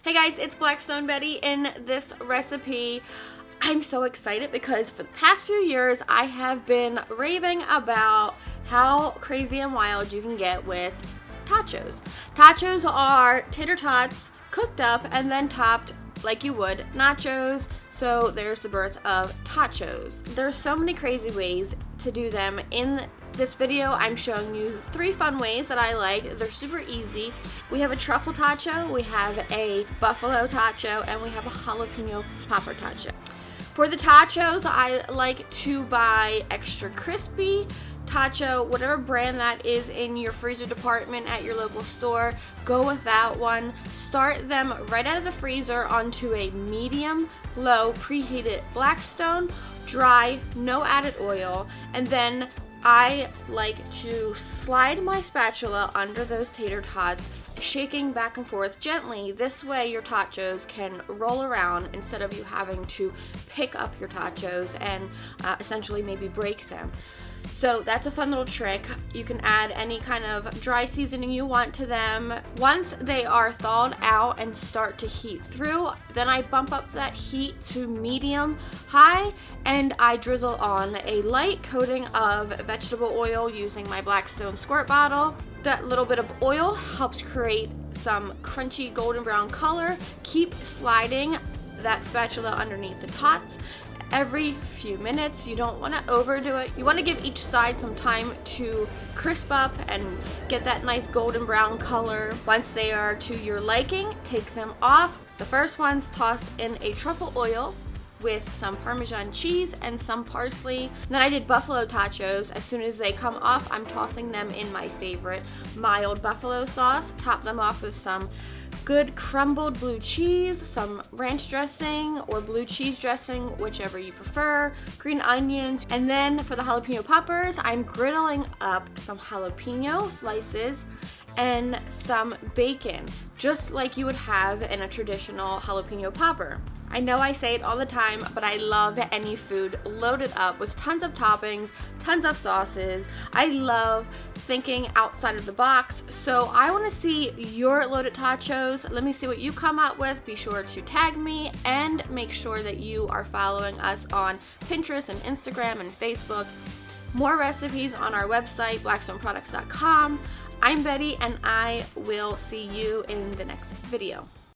Hey guys, it's Blackstone Betty. In this recipe, I'm so excited because for the past few years I have been raving about how crazy and wild you can get with Totchos. Totchos are tater tots cooked up and then topped like you would nachos. So there's the birth of Totchos. There's so many crazy ways to do them. In this video, I'm showing you 3 fun ways that I like. They're super easy. We have a truffle Totcho, we have a buffalo Totcho, and we have a jalapeno popper Totcho. For the Totchos, I like to buy extra crispy Totcho, whatever brand that is in your freezer department at your local store. Go with that one. Start them right out of the freezer onto a medium-low preheated Blackstone, dry, no added oil, and then I like to slide my spatula under those tater tots, shaking back and forth gently. This way your Totchos can roll around instead of you having to pick up your Totchos and essentially maybe break them. So that's a fun little trick. You can add any kind of dry seasoning you want to them. Once they are thawed out and start to heat through, then I bump up that heat to medium high and I drizzle on a light coating of vegetable oil using my Blackstone squirt bottle. That little bit of oil helps create some crunchy golden brown color. Keep sliding that spatula underneath the tots every few minutes. You don't want to overdo it. You want to give each side some time to crisp up and get that nice golden brown color. Once they are to your liking, take them off. The first one's tossed in a truffle oil with some Parmesan cheese and some parsley. Then I did buffalo Totchos. As soon as they come off, I'm tossing them in my favorite mild buffalo sauce. Top them off with some good crumbled blue cheese, some ranch dressing or blue cheese dressing, whichever you prefer, green onions, and then for the jalapeno poppers, I'm griddling up some jalapeno slices and some bacon, just like you would have in a traditional jalapeno popper. I know I say it all the time, but I love any food loaded up with tons of toppings, tons of sauces. I love thinking outside of the box, so I want to see your loaded Totchos. Let me see what you come up with. Be sure to tag me and make sure that you are following us on Pinterest and Instagram and Facebook. More recipes on our website, blackstoneproducts.com. I'm Betty, and I will see you in the next video.